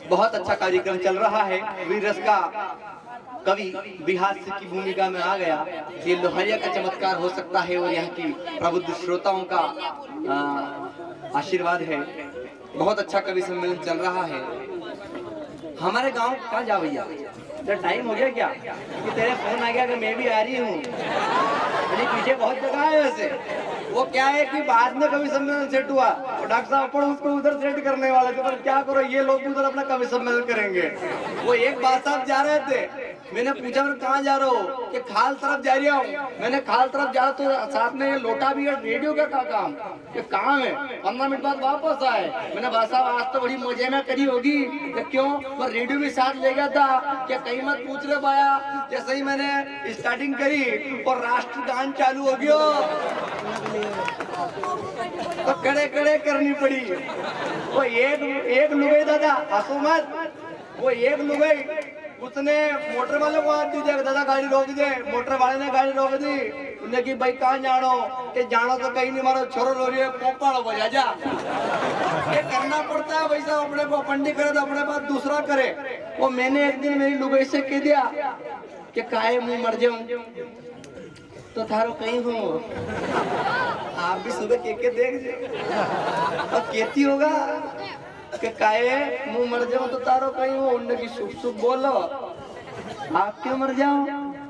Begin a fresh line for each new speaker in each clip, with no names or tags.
बहुत अच्छा कार्यक्रम चल रहा है। वीररस का कवि बिहार की भूमिका में आ गया। ये लोहरिया का चमत्कार हो सकता है और यहाँ की प्रबुद्ध श्रोताओं का आशीर्वाद है। बहुत अच्छा कवि सम्मेलन चल रहा है। हमारे गांव कहाँ जा भैया, टाइम हो गया क्या कि तेरे फोन आ गया कि मैं भी आ रही हूँ। मेरे पीछे बहुत जगह है वैसे। वो क्या है कि बाद में कवि सम्मेलन सेट हुआ और डॉक्टर साहब अपन उसको उधर सेट करने वाले थे, पर क्या करो ये लोग उधर अपना कवि सम्मेलन करेंगे। वो एक बात साहब जा रहे थे, मैंने पूछा मैं कहाँ जा रहा हूँ कि खाल तरफ जा रहा हूँ। मैंने खाल तरफ जा तो साथ में ये लोटा भी है, रेडियो का काम ये काम है। 15 मिनट बाद वापस आए। मैंने बात साहब आज तो बड़ी मजे में करी होगी, क्यों पर रेडियो भी साथ ले गया था। क्या कहीं मत पूछ रहे भाया। जैसे ही मैंने स्टार्टिंग करी और राष्ट्रगान चालू हो गया तो कड़े कड़े करनी पड़ी। वो एक लुगाई दादा हंसो मत, वो एक लुगाई उसने मोटर वाले को हाथ दी, दादा गाड़ी रोक दे। मोटर वाले ने गाड़ी रोक दी। उन्हें कि भाई कहाँ जानो, कि जानो तो कहीं नहीं, मारो छोरो रो रही है पोपाड़ो बजा जा। ये करना पड़ता है वैसा, अपने को अपन नहीं करे तो अपने पास दूसरा करे। वो मैंने एक दिन मेरी लुगाई से कह दिया कि काहे मुंह मर जाऊं तो थारो कहीं हूँ। आप भी सुबह के देख और कहती होगा कि काहे मुंह मर जाऊं तो तारो कहीं हूँ। उनने की शुभ शुभ बोलो, आप क्यों मर जाओ,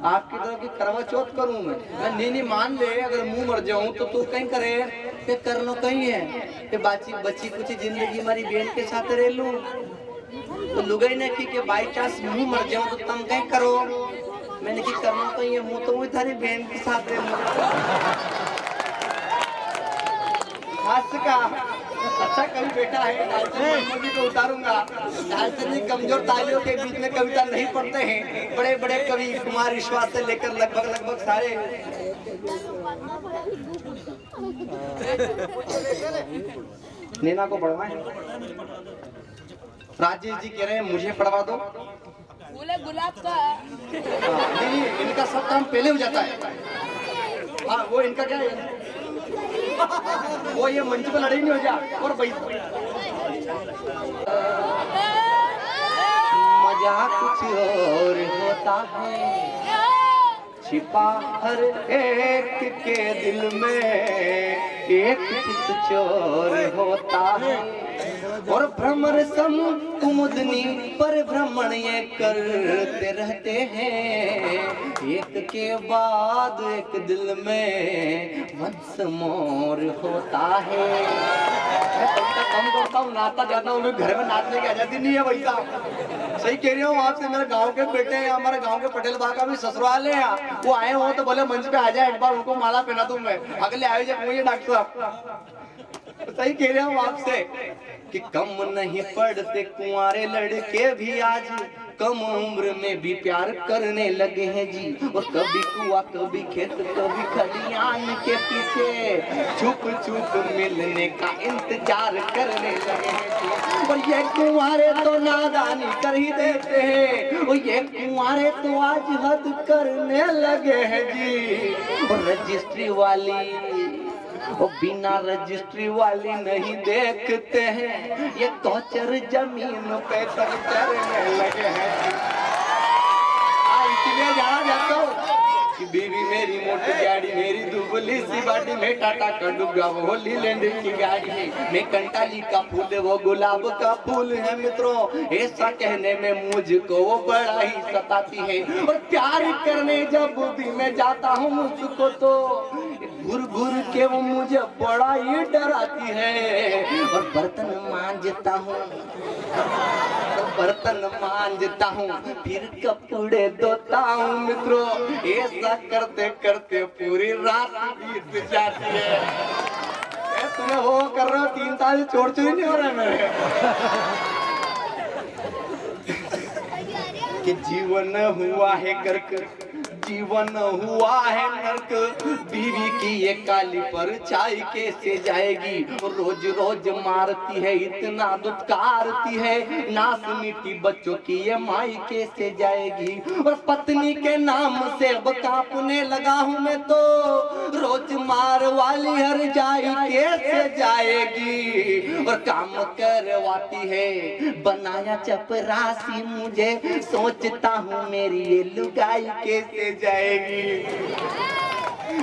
आपकी तरह की करवा चौथ करूं मैं। नहीं मान ले, अगर मुंह मर जाऊं तो तू कहीं करे कि करनो कहीं है कि बच्ची कुछ जिंदगी हमारी बहन के साथ रह लूं। तो लुगाई ने की बाई चांस मुंह मर जाऊं तो तुम कहीं करो। मैंने की करना कहीं है, मुंह तो वही थारी बहन के साथ रह लूं। का अच्छा कवि बेटा है, ढालचंद को उतारूंगा। ढालचंद कमजोर तालियों के बीच में कविता नहीं पढ़ते हैं। बड़े बड़े कवि कुमार विश्वास से लेकर लगभग सारे नैना को पढ़वा है। राजेश जी कह रहे हैं मुझे पढ़वा दो।
गुलाब का
नहीं, इनका सब काम पहले हो जाता है। हाँ वो इनका क्या है, वो ये मंच पे लड़ाई नहीं हो जा और मजा कुछ और होता है, छिपा हर एक के दिल में एक चित चोर होता है। और भ्रमर सम कुमुदनी पर भ्रमण ये करते रहते हैं, एक के बाद एक दिल में वंश मोर होता है। कम करता हूँ, नाचता जाता हूँ, घर में नाचने की आजादी नहीं है भाई साहब। सही कह रही हूँ आपसे। मेरे गांव के बेटे हैं, हमारे गांव के पटेल बा का भी ससुराल है, वो आए हो तो बोले मंच पे आ जाए, एक बार उनको माला पहना दूं मैं। अगले आए जब मुझे डॉक्टर साहब सही कह रहा हूँ आपसे कि कम नहीं पढ़ते कुंवारे लड़के भी आज कम उम्र में भी प्यार करने लगे हैं जी। और कभी कुआ कभी खेत कभी खलियान के पीछे छुप छुप मिलने का इंतजार करने लगे हैं जी। और ये कुंवारे तो नादानी कर ही देते हैं, और ये कुंवारे तो आज हद करने लगे हैं जी। और रजिस्ट्री वाली वो बिना रजिस्ट्री वाली नहीं देखते हैं, ये टॉर्चर जमीन पे तक करने लगे हैं। इसलिए जाना जाता हूँ कि बीवी मेरी मोटी गाड़ी, मेरी दुबली सी बाटी में टाटा का डुग्गा, वो लीलैंड की गाड़ी है। मैं कंटाली का फूल है, वो गुलाब का फूल है। मित्रों ऐसा कहने में मुझको वो बड़ा ही सताती है। और प्यार करने जब भी मैं जाता हूँ मुझको तो घुर घुर के वो मुझे बड़ा ही डराती है। और बर्तन मांजता हूँ, फिर कपड़े धोता हूँ। मित्रों ऐसा करते करते पूरी रात बीत जाती है। तुम्हें वो कर रहे हो, 3 साल चोर चोरी नहीं हो रहा है मेरे कि जीवन हुआ है गर्क, जीवन हुआ है नर्क, बीवी की ये काली परछाई कैसे जाएगी। रोज रोज मारती है, इतना दुत्कारती है, नास मिट्टी बच्चों की ये माई कैसे जाएगी। और पत्नी के नाम से अब कांपने लगा हूँ मैं तो, रोज मार वाली हर जाई कैसे जाएगी। और काम करवाती है बनाया चपरासी मुझे, सोचता हूँ मेरी ये लुगाई कैसे जाएगी।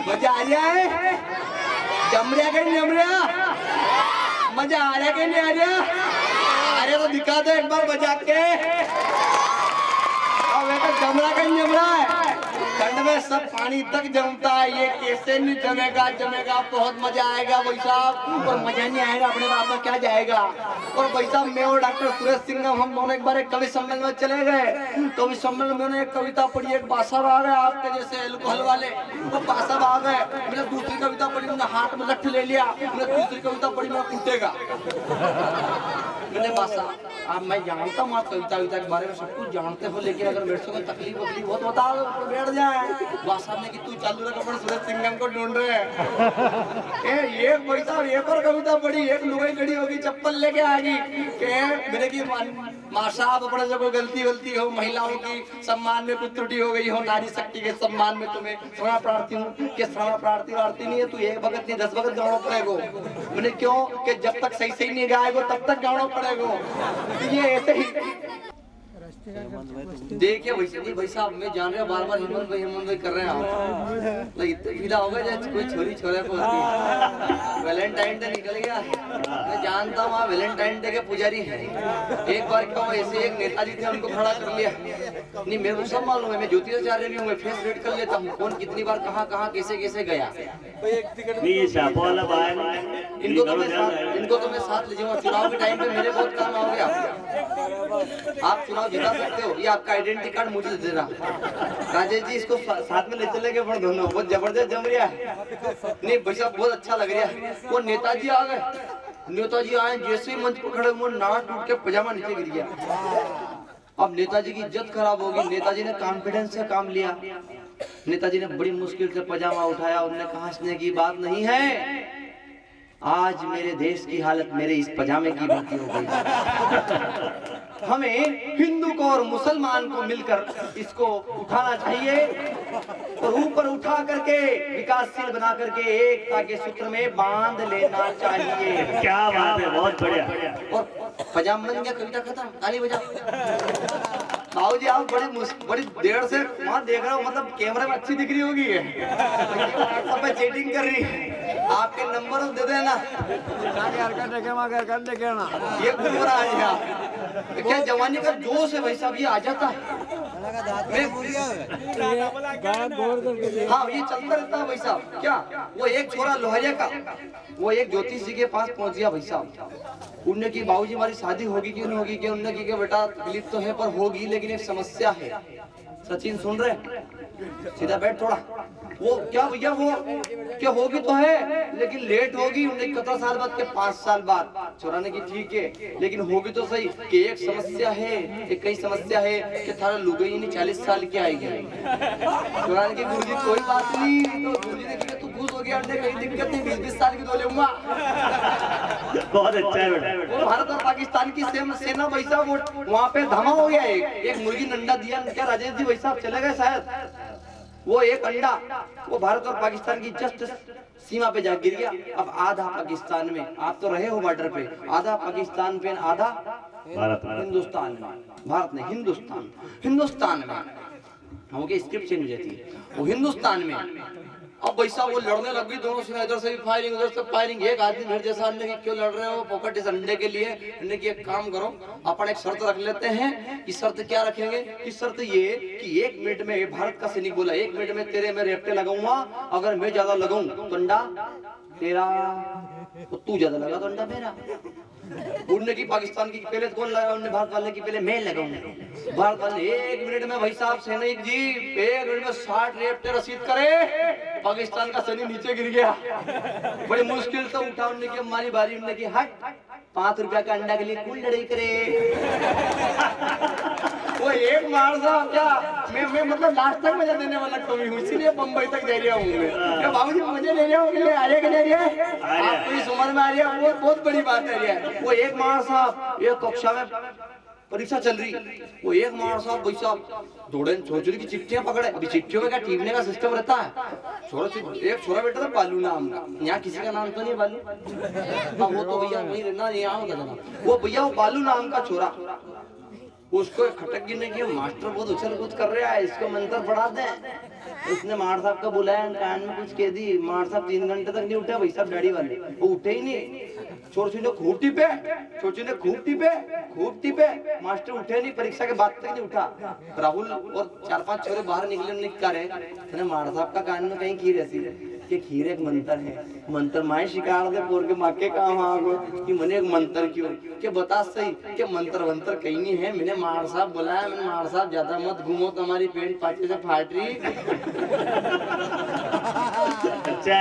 मजा आ जाए, जमरिया के नहीं जमरिया, मजा आ रहा कि नहीं आ रहा। अरे तो दिखा दो एक बार बजा के। अब जमरा का नहीं जमरा है, ठंड में सब पानी तक जमता है, ये कैसे नहीं जमेगा। जमेगा बहुत मजा आएगा भाई साहब। और मजा नहीं आएगा अपने बाप में क्या जाएगा। और भाई साहब मैं और डॉक्टर सुरेश सिंह हम दोनों एक बार एक कवि सम्मेलन में चले गए। कवि सम्मेलन में एक कविता पढ़ी, एक बासाब आ गए आपके जैसे एल्कोहल वाले, वो बासाब आ गए। मैंने दूसरी कविता पढ़ी, मैंने हाथ में लठ ले लिया। मैंने तीसरी कविता पढ़ी, मैं कूटेगा। मैंने बासा अब मैं जानता हूँ आप कविता के बारे में सब कुछ जानते हो, लेकिन अगर मेरे से कोई तकलीफ वकलीफ हो तो बता दो, तो बैठ जाए। बासा ने कि तू चालू रख, अपन सूरज सिंघम को ढूंढ रहे हैं। ये पैसा एक और कविता पढ़ी, एक लुगाई खड़ी होगी चप्पल लेके आ गई कि मेरे की माँ साहब अपने से कोई गलती वलती हो, महिलाओं की सम्मान में कुछ त्रुटि हो गई हो, नारी शक्ति के सम्मान में तुम्हें क्षमा प्रार्थी हूँ। कि क्षमा प्रार्थी नहीं है, तू एक वक्त नहीं 10 वक्त गाना पड़ेगा। मैंने क्यों कि जब तक सही सही नहीं गाएगा तब तक गाना पड़ेगा। ये ऐसे ही देखिए भाई साहब, मैं जान रहा बार बार हेमंत भाई कर रहे हैं आप। इतने ढीला हो गया जैसे कोई छोरी छोरे को होती। वैलेंटाइन डे निकल गया, मैं जानता हूँ वैलेंटाइन डे के पुजारी हैं। एक बार क्या हुआ, ऐसे एक नेताजी थे, उनको खड़ा कर लिया। नहीं मेरे को सब मालूम है, मैं ज्योतिषाचार्य भी हूँ, मैं फेस रीड कर लेता हूँ, कौन कितनी बार कहाँ कहाँ कैसे कैसे गया। इनको तो मैं साथ ले जाऊंगा। चुनाव के टाइम पे मेरे बहुत काम आ गया। आप चुनाव जिता सकते हो, ये आपका आइडेंटिटी कार्ड मुझे दे देना। राजेश जी इसको साथ में ले चलेंगे, पर दोनों बहुत जबरदस्त जम रहा है। नहीं भैया बहुत अच्छा लग रहा है। वो नेताजी आ गए, नेताजी आए, जैसे ही मंच पर खड़े वो नाक टूट के पजामा नीचे गिर गया। अब नेताजी की इज्जत खराब होगी। नेताजी ने कॉन्फिडेंस से काम लिया। नेताजी ने बड़ी मुश्किल से पजामा उठाया। उन्होंने कहा हंसने की बात नहीं है, आज मेरे देश की हालत मेरे इस पजामे की बनती हो गई। हमें हिंदू को और मुसलमान को मिलकर इसको उठाना चाहिए और ऊपर उठा करके विकासशील बना करके एकता के सूत्र में बांध लेना चाहिए।
क्या बात है, बहुत बढ़िया।
और पजामा बन गया, कविता खत्म, ताली बजाओ। बाबू जी आप बड़ी देर से वहाँ देख रहे हो, मतलब कैमरे में अच्छी दिख रही होगी है, व्हाट्सएप पे चैटिंग कर रही है। आपके नंबर दे देना, ये घूम रहा है यहाँ। क्या जवानी का जोश है भाई साहब, ये आ जाता है। हाँ ये चलता रहता है भाई साहब। क्या वो एक छोरा लोहरिया का, वो एक ज्योतिष जी के पास पहुंच गया भाई साहब। उनने की बाबूजी हमारी शादी होगी क्यों नहीं होगी, उनने की बेटा तकलीफ तो है पर होगी, लेकिन एक समस्या है। सचिन सुन रहे, सीधा बैठ थोड़ा। वो क्या भैया, वो क्या होगी तो है लेकिन लेट होगी। उन्हें 17 साल बाद के 5 साल बाद चुराने की ठीक है, लेकिन होगी तो सही। कि एक समस्या है, एक कई समस्या है कि थारा लुगाई नहीं 40 साल की आएगी। चुराने की गुरुजी कोई बात नहीं, तो गुरुजी ने कहा तू घूस हो गया, अंडे कोई दिक्कत नहीं, 20-20 साल की दो लूंगा।
बहुत अच्छा है बेटा।
भारत और पाकिस्तान की सेना वैसा वहाँ पे धमा हो गया। एक मुर्गी ने अंडा दिया, क्या राजेश जी वैसा चले गए शायद। वो एक अंडा वो भारत और पाकिस्तान की जस्ट सीमा पे जा गिर गया। अब आधा पाकिस्तान में, आप तो रहे हो बॉर्डर पे, आधा पाकिस्तान पे आधा हिंदुस्तान में। भारत ने हिंदुस्तान में हम स्क्रिप्ट चेंज हो जाती है, वो हिंदुस्तान में। अब वैसा वो लड़ने लग गई, दोनों से इधर से भी फायरिंग उधर से फायरिंग। एक आदमी मेरे जैसा ने कि क्यों लड़ रहे हो पॉकेट इस अंडे के लिए। अंडे की एक काम करो, अपन एक शर्त रख लेते हैं। कि शर्त क्या रखेंगे, कि शर्त ये कि 1 मिनट में, भारत का सैनिक बोला 1 मिनट में तेरे में रेपटे लगाऊंगा, अगर मैं ज्यादा लगाऊं तो अंडा तेरा, तो तू ज्यादा लगा तो अंडा मेरा। उड़ने की पाकिस्तान की पहले कौन लगा, उन्होंने भारत वाले की पहले मैं लगाऊंगा। भारत वाले 1 मिनट में भाई साहब सैनिक जी 1 मिनट में 60 रेपटे रसीद करे। पाकिस्तान का सैनिक नीचे गिर गया, बड़ी मुश्किल से उठा। उन्होंने की हमारी बारी, उन्होंने की हट 5 रुपया का अंडा के लिए कौन लड़ाई करे। वो एक मार साहब क्या मैं मतलब लास्ट तक मजा देने वाला कवि हूँ, इसीलिए बम्बई तक दे रहा हूँ मैं। क्या बाबूजी मजे ले रहे हो कि आ रहे कि नहीं आ रहे? आपको इस उम्र में आ रही है, वो बहुत बड़ी बात है। वो एक मार साहब एक कक्षा में परीक्षा चल रही, वो एक मार साहब भाई साहब दौड़े छोटे की चिट्ठियां पकड़े। अभी चिट्ठियों में क्या टीमने का सिस्टम रहता है। एक छोरा बेटा था बालू नाम का, यहाँ किसी का नाम तो नहीं बालू, हाँ वो तो भैया वही रहना यहाँ होता। वो भैया वो बालू नाम का छोरा, उसको खटक गिरने की मास्टर बहुत उछल कूद कर रहा है, इसको मंत्र पढ़ा दे। उसने मार साहब का बुलाया, कान में कुछ कह दी। मार साहब 3 घंटे तक नहीं उठे भाई साहब, दाढ़ी वाले वो उठे ही नहीं। छोटी ने खूब टिपे, छोटी ने खूब टिपे, मास्टर उठे नहीं, परीक्षा के बाद तक नहीं उठा। राहुल और 4-5 छोरे बाहर निकले, निकले मार साहब का कान में कहीं खीर ऐसी कि खीर एक मंत्र है, मंत्र माए शिकार दे पोर के माके काम आगो कि मने एक मंत्र क्यों के बता सही कि मंत्र कहीं नहीं है। मैंने मार साहब बुलाया, मैंने मार साहब ज्यादा मत घूमो, तुम्हारी पेट पाचे से फाट रही।
अच्छा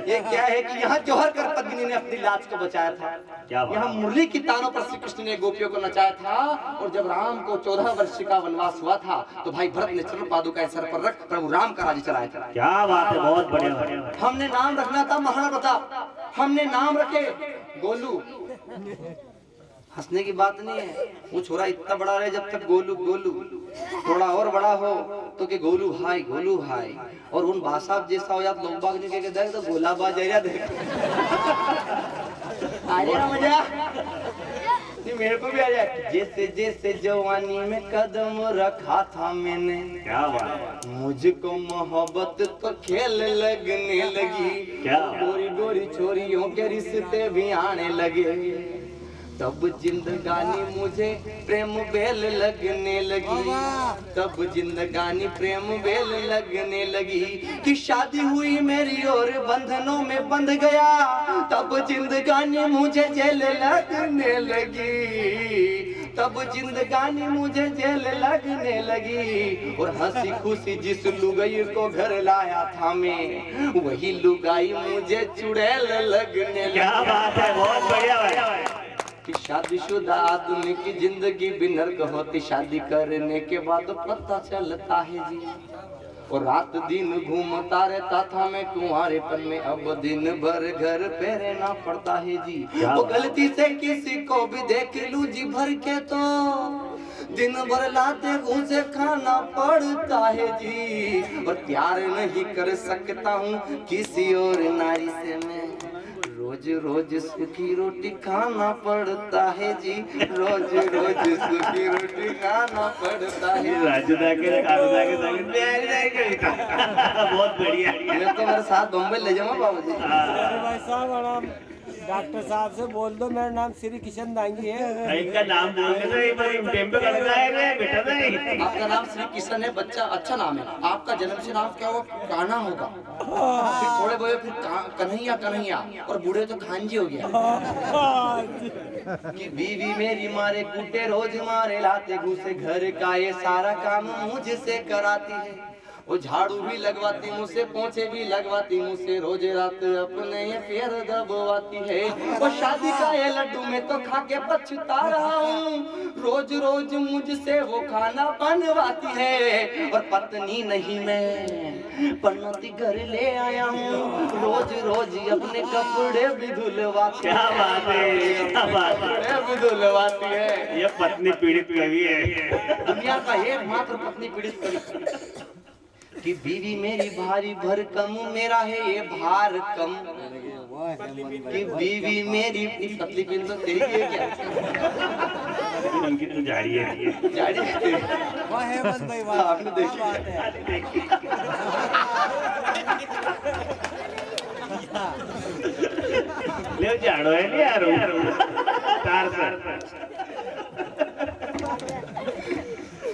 ये क्या है कि यहाँ जौहर कर पत्नी ने अपनी लाज को बचाया था, यहाँ मुरली की तानों पर श्री कृष्ण ने गोपियों को नचाया था। और जब राम को 14 वर्ष का वनवास हुआ था तो भाई भरत ने चरण पादुका सर पर रख प्रभु राम का राज्य चलाया था।
क्या बात है, बहुत बढ़िया।
हमने नाम रखना था महाराणा प्रताप, हमने नाम रखे गोलू। हंसने की बात नहीं है, वो छोरा इतना बड़ा रहे जब तक गोलू गोलू, थोड़ा और बड़ा हो तो के गोलू हाय गोलू हाय। और उन बासाब जैसा हो जात लोग बाग के देख तो गोला बाज आया देख आ जाएगा मजा, मेरे को भी आ जाए। जैसे जैसे जवानी में कदम रखा था मैंने,
क्या बात,
मुझको मोहब्बत तो खेल लगने लगी।
क्या
गोरी गोरी छोरियों के रिश्ते भी आने लगे। तब जिंदगानी मुझे प्रेम बेल लगने लगी, तब जिंदगानी प्रेम बेल लगने लगी। कि शादी हुई मेरी और बंधनों में बंध गया, तब जिंदगानी मुझे जेल लगने लगी, तब जिंदगानी मुझे जेल लगने लगी। और हंसी खुशी जिस लुगाई को घर लाया था मैं, वही लुगाई मुझे चुड़ैल लगने लगी।
क्या बात है, बहुत बढ़िया भाई।
कि शादीशुदा आदमी की जिंदगी भी नर्क होती, शादी करने के बाद पता चलता है जी। और रात दिन घूमता रहता था मैं कुंवारेपन में, अब दिन भर घर पे रहना पड़ता है जी। वो गलती से किसी को भी देख लूं जी भर के तो दिन भर लाते घूसे खाना पड़ता है जी। और प्यार नहीं कर सकता हूँ किसी और नारी से मैं, रोज रोज सूखी रोटी खाना पड़ता है जी, रोज रोज सूखी रोटी खाना पड़ता है।
बहुत बढ़िया।
मैं तो मेरे साथ बम्बई ले जाऊंगा बाबूजी।
भाई साहब डॉक्टर साहब से बोल दो मेरा नाम श्री किशन दांगी है।
इनका नाम बोलने से एक बार टेम्पो कर रहा है रे बेटा नहीं।
आपका नाम श्री किशन है, बच्चा अच्छा नाम है। आपका जन्म से नाम क्या होगा? कान्हा होगा, फिर थोड़े बड़े फिर कन्हैया कन्हैया, और बूढ़े तो खानजी हो गया। कि बीवी मेरी मारे कूटे रोज मारे लाते घुसे, घर का ये सारा काम मुझसे कराती है। वो झाड़ू भी लगवाती मुझसे, पोंछे भी लगवाती मुझसे, रोज रात अपने ये पैर दबवाती है। वो शादी का ये लड्डू मैं तो खा के पछता रहा हूँ, रोज रोज मुझसे वो खाना बनवाती है। और पत्नी नहीं मैं पन्नती घर ले आया हूँ, रोज रोज अपने कपड़े भी धुलवाती।
क्या बात है, क्या बात है,
भी धुलवाती है।
ये पत्नी पीड़ित कवि है,
दुनिया का एकमात्र पत्नी पीड़ित कवि। कि बीवी मेरी भारी भरकम, मेरा है ये भार कम। कि बीवी मेरी पतली पिन तो तेरी है क्या?
उनकी तो जारी है,
जारी है।
वाह हेमंत भाई वाह,
आपने देखी
ले झाड़ो है नहीं यार तार से।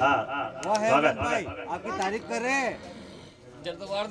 वाह हेमंत भाई आपकी तारीफ कर रहे हैं।
जल्द बार